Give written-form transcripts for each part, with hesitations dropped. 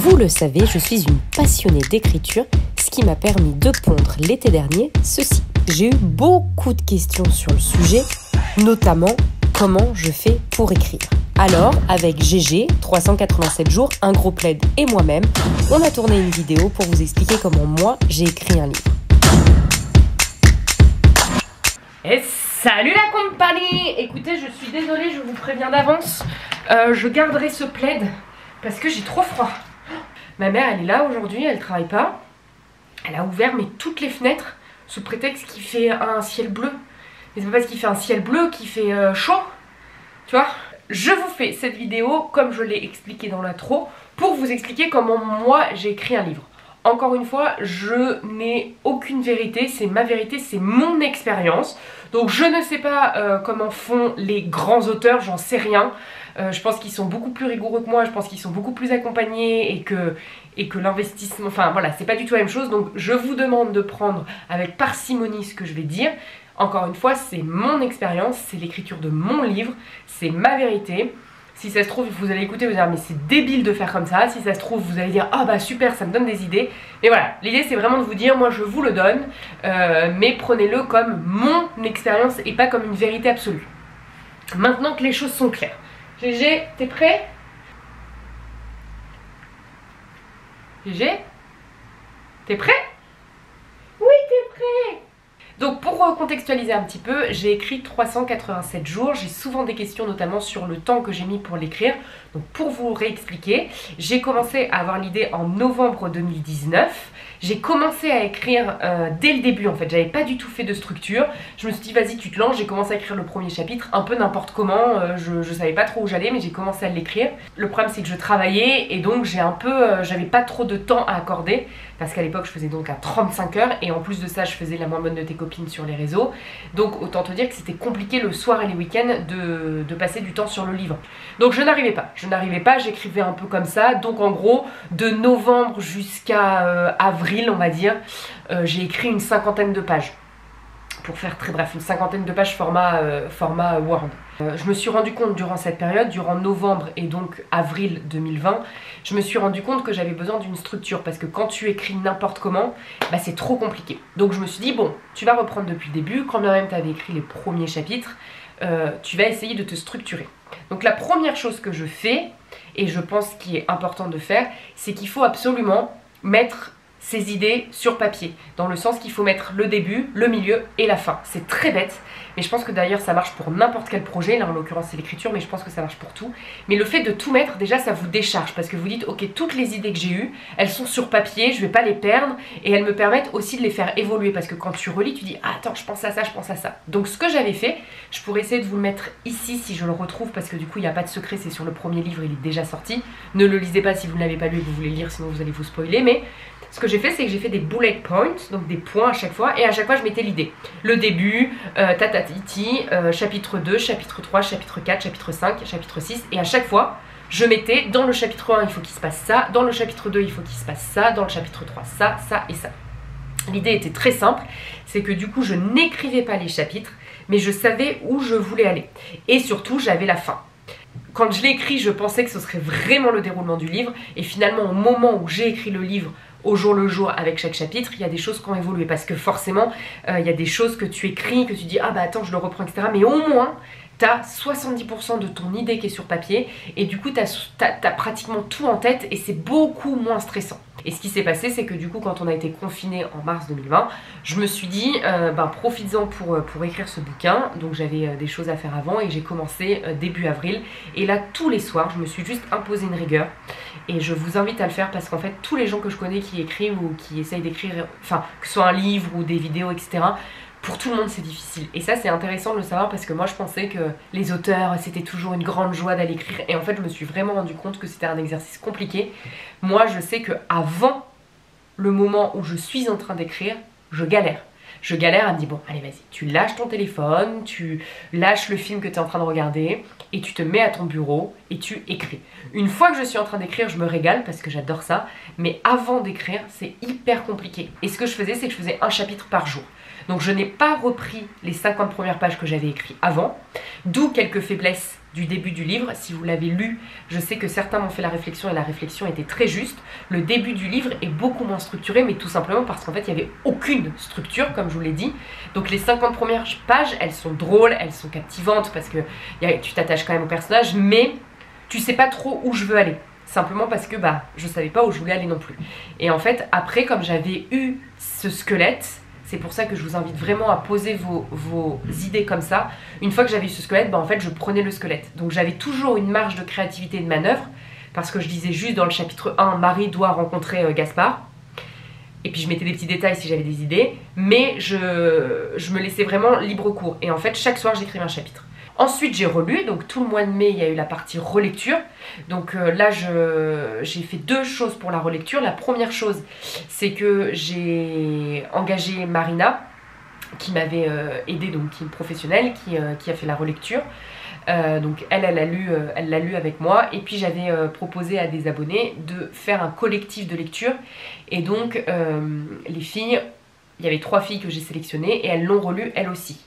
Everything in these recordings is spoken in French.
Vous le savez, je suis une passionnée d'écriture, ce qui m'a permis de pondre l'été dernier ceci. J'ai eu beaucoup de questions sur le sujet, notamment comment je fais pour écrire. Alors, avec GG, 387 jours, un gros plaid et moi-même, on a tourné une vidéo pour vous expliquer comment moi j'ai écrit un livre. Et salut la compagnie! Écoutez, je suis désolée, je vous préviens d'avance, je garderai ce plaid parce que j'ai trop froid. Ma mère, elle est là aujourd'hui, elle travaille pas. Elle a ouvert toutes les fenêtres sous prétexte qu'il fait un ciel bleu. Mais c'est pas parce qu'il fait un ciel bleu qu'il fait chaud. Tu vois? Je vous fais cette vidéo, comme je l'ai expliqué dans l'intro, pour vous expliquer comment moi j'ai écrit un livre. Encore une fois, je n'ai aucune vérité, c'est ma vérité, c'est mon expérience. Donc je ne sais pas comment font les grands auteurs, j'en sais rien. Je pense qu'ils sont beaucoup plus rigoureux que moi, je pense qu'ils sont beaucoup plus accompagnés et que l'investissement, enfin voilà, c'est pas du tout la même chose. Donc je vous demande de prendre avec parcimonie ce que je vais dire. Encore une fois, c'est mon expérience, c'est l'écriture de mon livre, c'est ma vérité. Si ça se trouve, vous allez écouter, vous allez dire mais c'est débile de faire comme ça. Si ça se trouve, vous allez dire ah bah super, ça me donne des idées. Mais voilà, l'idée c'est vraiment de vous dire, moi je vous le donne, mais prenez-le comme mon expérience et pas comme une vérité absolue. Maintenant que les choses sont claires. GG, t'es prêt? GG? T'es prêt? Oui, t'es prêt! Donc pour contextualiser un petit peu, j'ai écrit 387 jours, j'ai souvent des questions notamment sur le temps que j'ai mis pour l'écrire. Donc pour vous réexpliquer, j'ai commencé à avoir l'idée en novembre 2019. J'ai commencé à écrire dès le début en fait, j'avais pas du tout fait de structure. Je me suis dit vas-y tu te lances, j'ai commencé à écrire le premier chapitre, un peu n'importe comment, je savais pas trop où j'allais mais j'ai commencé à l'écrire. Le problème c'est que je travaillais et donc j'avais pas trop de temps à accorder parce qu'à l'époque je faisais donc à 35 heures et en plus de ça je faisais la moins bonne de tes copines sur les réseaux. Donc autant te dire que c'était compliqué le soir et les week-ends de passer du temps sur le livre. Donc je n'arrivais pas, j'écrivais un peu comme ça. Donc en gros de novembre jusqu'à avril on va dire, j'ai écrit une cinquantaine de pages. Pour faire très bref, une cinquantaine de pages format Word. Je me suis rendu compte durant cette période, durant novembre et donc avril 2020, je me suis rendu compte que j'avais besoin d'une structure parce que quand tu écris n'importe comment, bah c'est trop compliqué. Donc je me suis dit bon, tu vas reprendre depuis le début, quand bien même tu avais écrit les premiers chapitres, tu vas essayer de te structurer. Donc la première chose que je fais, et je pense qu'il est important de faire, c'est qu'il faut absolument mettre ces idées sur papier, dans le sens qu'il faut mettre le début, le milieu et la fin. C'est très bête, mais je pense que d'ailleurs ça marche pour n'importe quel projet, là en l'occurrence c'est l'écriture, mais je pense que ça marche pour tout. Mais le fait de tout mettre, déjà ça vous décharge, parce que vous dites ok, toutes les idées que j'ai eues, elles sont sur papier, je vais pas les perdre, et elles me permettent aussi de les faire évoluer, parce que quand tu relis, tu dis ah, attends, je pense à ça, je pense à ça. Donc ce que j'avais fait, je pourrais essayer de vous le mettre ici si je le retrouve, parce que du coup il n'y a pas de secret, c'est sur le premier livre, il est déjà sorti. Ne le lisez pas si vous ne l'avez pas lu et que vous voulez lire, sinon vous allez vous spoiler, mais ce que j'ai fait, c'est que j'ai fait des bullet points, donc des points à chaque fois, et à chaque fois je mettais l'idée. Le début, tatatiti, chapitre 2, chapitre 3, chapitre 4, chapitre 5, chapitre 6, et à chaque fois, je mettais dans le chapitre 1, il faut qu'il se passe ça, dans le chapitre 2, il faut qu'il se passe ça, dans le chapitre 3, ça, ça et ça. L'idée était très simple, c'est que du coup, je n'écrivais pas les chapitres, mais je savais où je voulais aller. Et surtout, j'avais la fin. Quand je l'ai écrit, je pensais que ce serait vraiment le déroulement du livre, et finalement, au moment où j'ai écrit le livre, au jour le jour avec chaque chapitre, il y a des choses qui ont évolué parce que forcément il y a des choses que tu écris, que tu dis ah bah attends je le reprends etc, mais au moins tu as 70% de ton idée qui est sur papier et du coup tu as pratiquement tout en tête et c'est beaucoup moins stressant. Et ce qui s'est passé c'est que du coup quand on a été confiné en mars 2020, je me suis dit profites-en pour écrire ce bouquin. Donc j'avais des choses à faire avant et j'ai commencé début avril et là tous les soirs je me suis juste imposé une rigueur et je vous invite à le faire parce qu'en fait tous les gens que je connais qui écrivent ou qui essayent d'écrire, enfin que ce soit un livre ou des vidéos etc, pour tout le monde c'est difficile. Et ça c'est intéressant de le savoir parce que moi je pensais que les auteurs c'était toujours une grande joie d'aller écrire et en fait je me suis vraiment rendu compte que c'était un exercice compliqué. Moi je sais que avant le moment où je suis en train d'écrire, je galère. Je galère à me dire bon allez vas-y, tu lâches ton téléphone, tu lâches le film que tu es en train de regarder et tu te mets à ton bureau et tu écris. Une fois que je suis en train d'écrire, je me régale parce que j'adore ça, mais avant d'écrire, c'est hyper compliqué. Et ce que je faisais, c'est que je faisais un chapitre par jour. Donc je n'ai pas repris les 50 premières pages que j'avais écrites avant, d'où quelques faiblesses du début du livre. Si vous l'avez lu, je sais que certains m'ont fait la réflexion et la réflexion était très juste. Le début du livre est beaucoup moins structuré, mais tout simplement parce qu'en fait il n'y avait aucune structure, comme je vous l'ai dit. Donc les 50 premières pages, elles sont drôles, elles sont captivantes parce que tu t'attaches quand même au personnage, mais tu sais pas trop où je veux aller. Simplement parce que je savais pas où je voulais aller non plus. Et en fait, après, comme j'avais eu ce squelette, c'est pour ça que je vous invite vraiment à poser vos idées comme ça. Une fois que j'avais eu ce squelette, en fait, je prenais le squelette. Donc j'avais toujours une marge de créativité et de manœuvre, parce que je disais juste dans le chapitre 1, Marie doit rencontrer Gaspard. Et puis je mettais des petits détails si j'avais des idées, mais je me laissais vraiment libre cours. Et en fait, chaque soir, j'écrivais un chapitre. Ensuite, j'ai relu, donc tout le mois de mai, il y a eu la partie relecture. Donc là, j'ai fait deux choses pour la relecture. La première chose, c'est que j'ai engagé Marina, qui m'avait aidée, donc qui est une professionnelle, qui a fait la relecture. Donc elle l'a lu avec moi. Et puis j'avais proposé à des abonnés de faire un collectif de lecture. Et donc les filles, il y avait 3 filles que j'ai sélectionnées et elles l'ont relu elles aussi.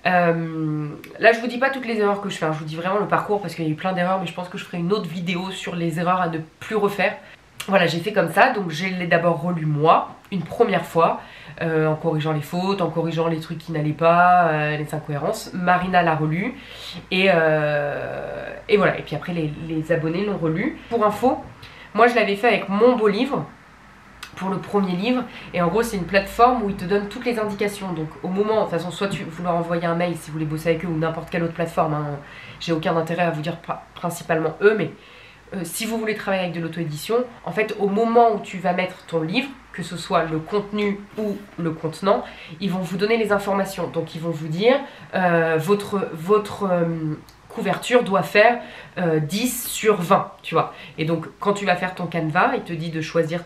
Là je vous dis pas toutes les erreurs que je fais, je vous dis vraiment le parcours parce qu'il y a eu plein d'erreurs, mais je pense que je ferai une autre vidéo sur les erreurs à ne plus refaire. Voilà, j'ai fait comme ça, donc je l'ai d'abord relu moi, une première fois, en corrigeant les fautes, en corrigeant les trucs qui n'allaient pas, les incohérences. Marina l'a relu, et voilà, et puis après les abonnés l'ont relu. Pour info, moi je l'avais fait avec Mon Beau Livre, pour le premier livre, et en gros c'est une plateforme où ils te donnent toutes les indications. Donc au moment, de toute façon, soit vous leur envoyez un mail si vous voulez bosser avec eux, ou n'importe quelle autre plateforme, j'ai aucun intérêt à vous dire principalement eux, mais si vous voulez travailler avec de l'auto-édition, en fait au moment où tu vas mettre ton livre, que ce soit le contenu ou le contenant, ils vont vous donner les informations. Donc ils vont vous dire votre couverture doit faire 10 sur 20, tu vois. Et donc quand tu vas faire ton canevas, il te dit de choisir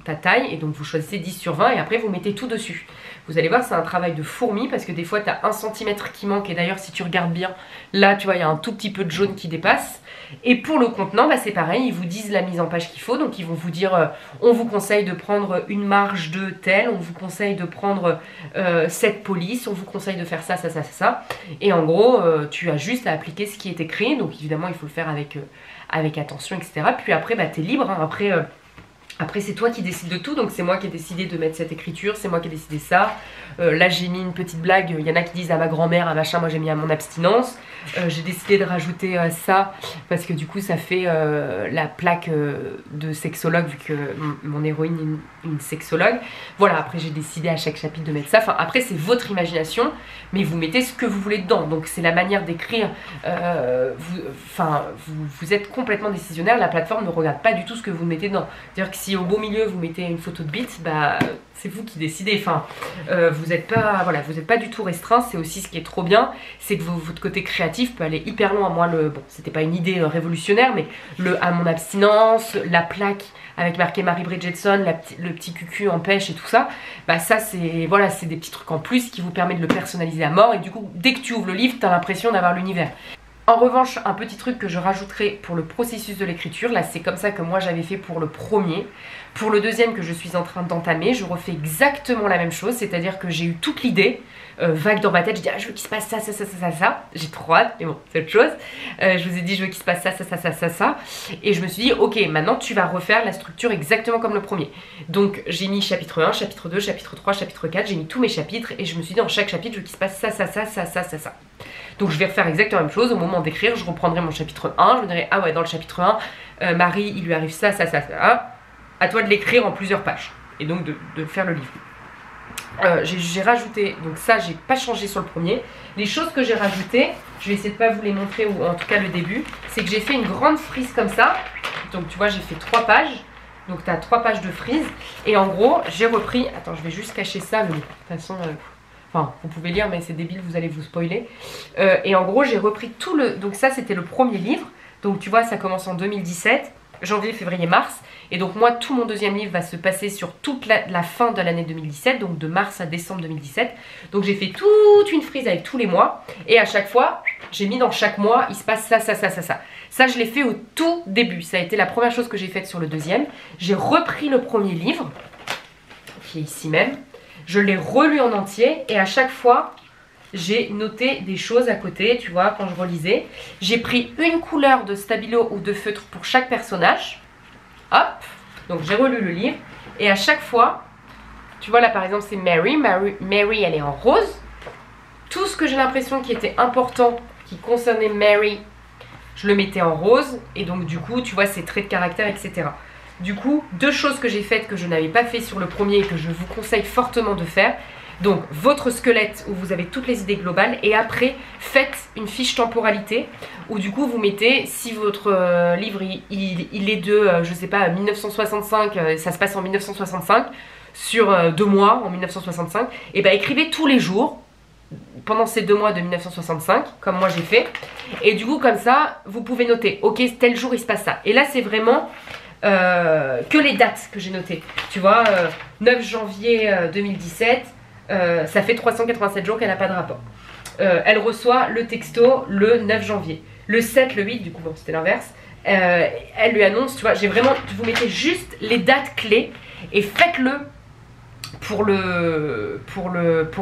ta taille, et donc vous choisissez 10 sur 20 et après vous mettez tout dessus. Vous allez voir, c'est un travail de fourmi parce que des fois tu as 1 centimètre qui manque, et d'ailleurs si tu regardes bien, là tu vois il y a un tout petit peu de jaune qui dépasse. Et pour le contenant, c'est pareil, ils vous disent la mise en page qu'il faut, donc ils vont vous dire on vous conseille de prendre une marge de tel, on vous conseille de prendre cette police, on vous conseille de faire ça, ça, ça, ça. Et en gros, tu as juste à appliquer ce qui est écrit, donc évidemment il faut le faire avec attention, etc. Puis après, t'es libre, Après c'est toi qui décides de tout, donc c'est moi qui ai décidé de mettre cette écriture, c'est moi qui ai décidé ça. Là j'ai mis une petite blague, il y en a qui disent à ma grand-mère, à machin, moi j'ai mis à mon abstinence. J'ai décidé de rajouter ça, parce que du coup ça fait la plaque de sexologue, vu que mon héroïne est une sexologue. Voilà, après j'ai décidé à chaque chapitre de mettre ça. Enfin après c'est votre imagination, mais vous mettez ce que vous voulez dedans. Donc c'est la manière d'écrire, vous êtes complètement décisionnaire, la plateforme ne regarde pas du tout ce que vous mettez dedans. C'est-à-dire que si au beau milieu vous mettez une photo de bite, c'est vous qui décidez. Enfin, vous n'êtes pas du tout restreint. C'est aussi ce qui est trop bien, c'est que votre côté créatif peut aller hyper loin. Moi, c'était pas une idée révolutionnaire, mais à mon abstinence, la plaque avec marqué Marie Bridgetson, le petit cucu en pêche et tout ça, ça c'est des petits trucs en plus qui vous permettent de le personnaliser à mort. Et du coup, dès que tu ouvres le livre, tu as l'impression d'avoir l'univers. En revanche, un petit truc que je rajouterai pour le processus de l'écriture, là c'est comme ça que moi j'avais fait pour le premier. Pour le deuxième que je suis en train d'entamer, je refais exactement la même chose, c'est-à-dire que j'ai eu toute l'idée vague dans ma tête, je dis je veux qu'il se passe ça, ça, ça, ça, ça, ça. J'ai trop hâte, mais bon, c'est autre chose. Je vous ai dit je veux qu'il se passe ça, ça, ça, ça, ça, ça. Et je me suis dit ok, maintenant tu vas refaire la structure exactement comme le premier. Donc j'ai mis chapitre 1, chapitre 2, chapitre 3, chapitre 4, j'ai mis tous mes chapitres et je me suis dit dans chaque chapitre je veux qu'il se passe ça, ça, ça, ça, ça, ça, ça. Donc je vais refaire exactement la même chose. Au moment d'écrire, je reprendrai mon chapitre 1, je me dirai ah ouais, dans le chapitre 1, Marie il lui arrive ça, ça, ça, ça. À toi de l'écrire en plusieurs pages et donc de faire le livre. J'ai rajouté, donc ça j'ai pas changé sur le premier. Les choses que j'ai rajoutées, je vais essayer de pas vous les montrer, ou en tout cas le début, c'est que j'ai fait une grande frise comme ça. Donc tu vois, j'ai fait 3 pages. Donc tu as 3 pages de frise. Et en gros, j'ai repris, attends, je vais juste cacher ça, mais de toute façon, enfin, vous pouvez lire, mais c'est débile, vous allez vous spoiler. Et en gros, j'ai repris tout le, donc ça c'était le premier livre. Donc tu vois, ça commence en 2017. Janvier, février, mars. Et donc moi, tout mon deuxième livre va se passer sur toute la fin de l'année 2017, donc de mars à décembre 2017. Donc j'ai fait toute une frise avec tous les mois. Et à chaque fois, j'ai mis dans chaque mois, il se passe ça, ça, ça, ça, ça. Ça, je l'ai fait au tout début. Ça a été la première chose que j'ai faite sur le deuxième. J'ai repris le premier livre, qui est ici même. Je l'ai relu en entier. Et à chaque fois, j'ai noté des choses à côté, tu vois, quand je relisais. J'ai pris une couleur de stabilo ou de feutre pour chaque personnage. Hop, donc j'ai relu le livre. Et à chaque fois, tu vois là par exemple c'est Mary. Mary elle est en rose. Tout ce que j'ai l'impression qui était important, qui concernait Mary, je le mettais en rose. Et donc du coup, tu vois, ses traits de caractère, etc. Du coup, deux choses que j'ai faites que je n'avais pas fait sur le premier et que je vous conseille fortement de faire. Donc, votre squelette où vous avez toutes les idées globales. Et après, faites une fiche temporalité où du coup, vous mettez, si votre livre il est de, je sais pas, 1965, ça se passe en 1965, sur 2 mois en 1965, et ben écrivez tous les jours pendant ces 2 mois de 1965, comme moi j'ai fait. Et du coup, comme ça, vous pouvez noter, ok, tel jour il se passe ça. Et là, c'est vraiment que les dates que j'ai notées. Tu vois, 9 janvier 2017, ça fait 387 jours qu'elle n'a pas de rapport. Elle reçoit le texto le 9 janvier. Le 7, le 8, du coup, bon, c'était l'inverse. Elle lui annonce, tu vois, j'ai vraiment, vous mettez juste les dates clés et faites-le pour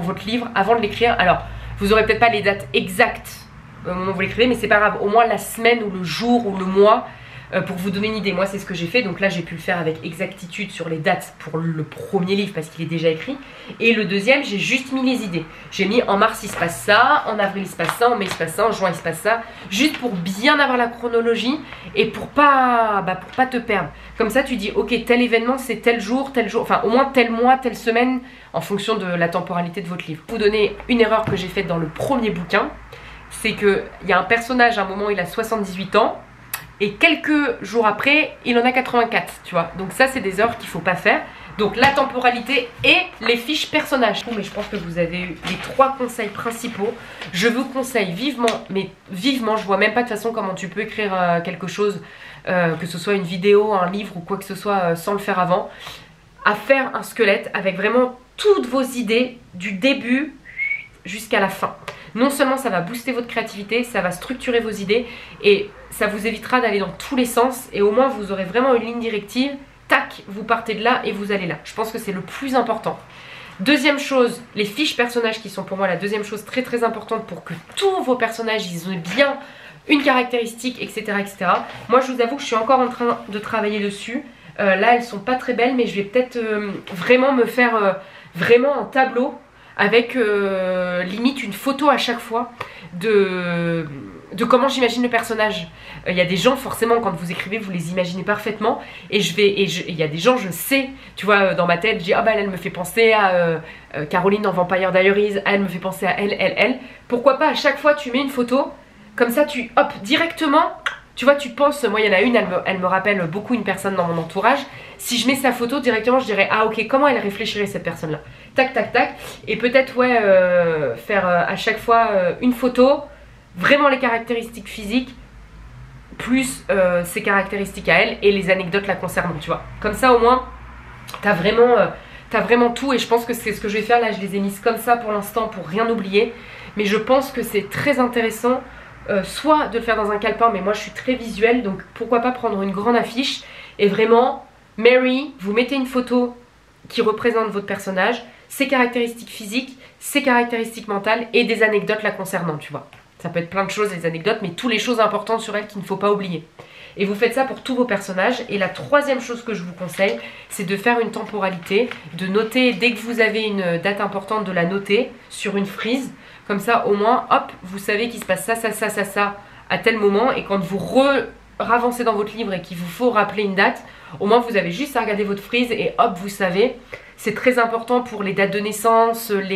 votre livre avant de l'écrire. Alors, vous aurez peut-être pas les dates exactes au moment où vous l'écrivez, mais c'est pas grave. Au moins la semaine ou le jour ou le mois, pour vous donner une idée. Moi, c'est ce que j'ai fait. Donc là, j'ai pu le faire avec exactitude sur les dates pour le premier livre parce qu'il est déjà écrit. Et le deuxième, j'ai juste mis les idées. J'ai mis en mars, il se passe ça. En avril, il se passe ça. En mai, il se passe ça. En juin, il se passe ça. Juste pour bien avoir la chronologie et pour pas te perdre. Comme ça, tu dis, ok, tel événement, c'est tel jour. Enfin, au moins tel mois, telle semaine, en fonction de la temporalité de votre livre. Pour vous donner une erreur que j'ai faite dans le premier bouquin, c'est qu'il y a un personnage, à un moment, il a 78 ans. Et quelques jours après, il en a 84, tu vois. Donc ça, c'est des erreurs qu'il ne faut pas faire. Donc la temporalité et les fiches personnages. Mais je pense que vous avez eu les 3 conseils principaux. Je vous conseille vivement, mais vivement, je vois même pas de façon comment tu peux écrire quelque chose, que ce soit une vidéo, un livre ou quoi que ce soit sans le faire avant, à faire un squelette avec vraiment toutes vos idées du début jusqu'à la fin. Non seulement ça va booster votre créativité, ça va structurer vos idées et ça vous évitera d'aller dans tous les sens et au moins vous aurez vraiment une ligne directive, tac, vous partez de là et vous allez là. Je pense que c'est le plus important. Deuxième chose, les fiches personnages qui sont pour moi la deuxième chose très très importante pour que tous vos personnages ils aient bien une caractéristique, etc. etc. Moi je vous avoue que je suis encore en train de travailler dessus. Là elles sont pas très belles mais je vais peut-être vraiment me faire vraiment un tableau avec limite une photo à chaque fois de comment j'imagine le personnage. Il y a des gens forcément quand vous écrivez vous les imaginez parfaitement et il y a des gens je sais, tu vois dans ma tête je dis ah bah elle me fait penser à Caroline dans Vampire Diaries, elle me fait penser à elle. Pourquoi pas à chaque fois tu mets une photo comme ça tu hop directement. Tu vois, tu penses, moi il y en a une, elle me rappelle beaucoup une personne dans mon entourage. Si je mets sa photo directement, je dirais ah ok, comment elle réfléchirait cette personne-là. Tac, tac, tac. Et peut-être ouais, faire à chaque fois une photo, vraiment les caractéristiques physiques, plus ses caractéristiques à elle et les anecdotes la concernant, tu vois. Comme ça au moins, t'as vraiment tout et je pense que c'est ce que je vais faire là. Je les ai mises comme ça pour l'instant pour rien oublier. Mais je pense que c'est très intéressant. Soit de le faire dans un calepin, mais moi je suis très visuelle, donc pourquoi pas prendre une grande affiche et vraiment, Mary, vous mettez une photo qui représente votre personnage, ses caractéristiques physiques, ses caractéristiques mentales et des anecdotes la concernant, tu vois. Ça peut être plein de choses, les anecdotes, mais toutes les choses importantes sur elle qu'il ne faut pas oublier. Et vous faites ça pour tous vos personnages. Et la troisième chose que je vous conseille, c'est de faire une temporalité, de noter, dès que vous avez une date importante, de la noter sur une frise. Comme ça, au moins, hop, vous savez qu'il se passe ça à tel moment. Et quand vous ravancez dans votre livre et qu'il vous faut rappeler une date, au moins vous avez juste à regarder votre frise et hop, vous savez. C'est très important pour les dates de naissance, j'en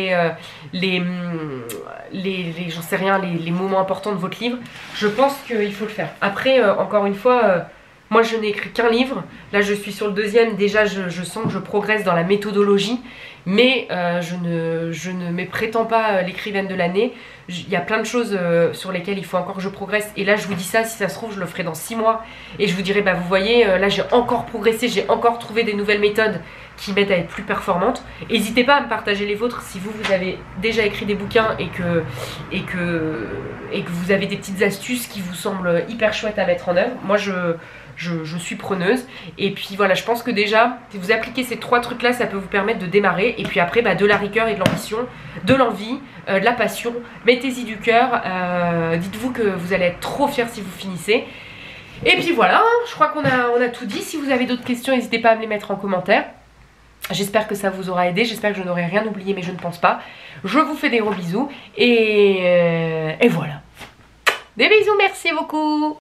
sais rien, les moments importants de votre livre. Je pense qu'il faut le faire. Après, encore une fois, moi je n'ai écrit qu'un livre. Là je suis sur le deuxième. Déjà je sens que je progresse dans la méthodologie. Mais je ne me prétends pas l'écrivaine de l'année. Il y a plein de choses sur lesquelles il faut encore que je progresse. Et là je vous dis ça, si ça se trouve je le ferai dans 6 mois. Et je vous dirai, bah vous voyez, là j'ai encore progressé, j'ai encore trouvé des nouvelles méthodes qui m'aident à être plus performante. N'hésitez pas à me partager les vôtres si vous avez déjà écrit des bouquins et que vous avez des petites astuces qui vous semblent hyper chouettes à mettre en œuvre. Moi je suis preneuse. Et puis voilà, je pense que déjà, si vous appliquez ces 3 trucs-là, ça peut vous permettre de démarrer. Et puis après, de la rigueur et de l'ambition, de l'envie, de la passion. Mettez-y du cœur. Dites-vous que vous allez être trop fiers si vous finissez. Et puis voilà, je crois qu'on a tout dit. Si vous avez d'autres questions, n'hésitez pas à me les mettre en commentaire. J'espère que ça vous aura aidé, j'espère que je n'aurai rien oublié, mais je ne pense pas. Je vous fais des gros bisous et voilà. Des bisous, merci beaucoup.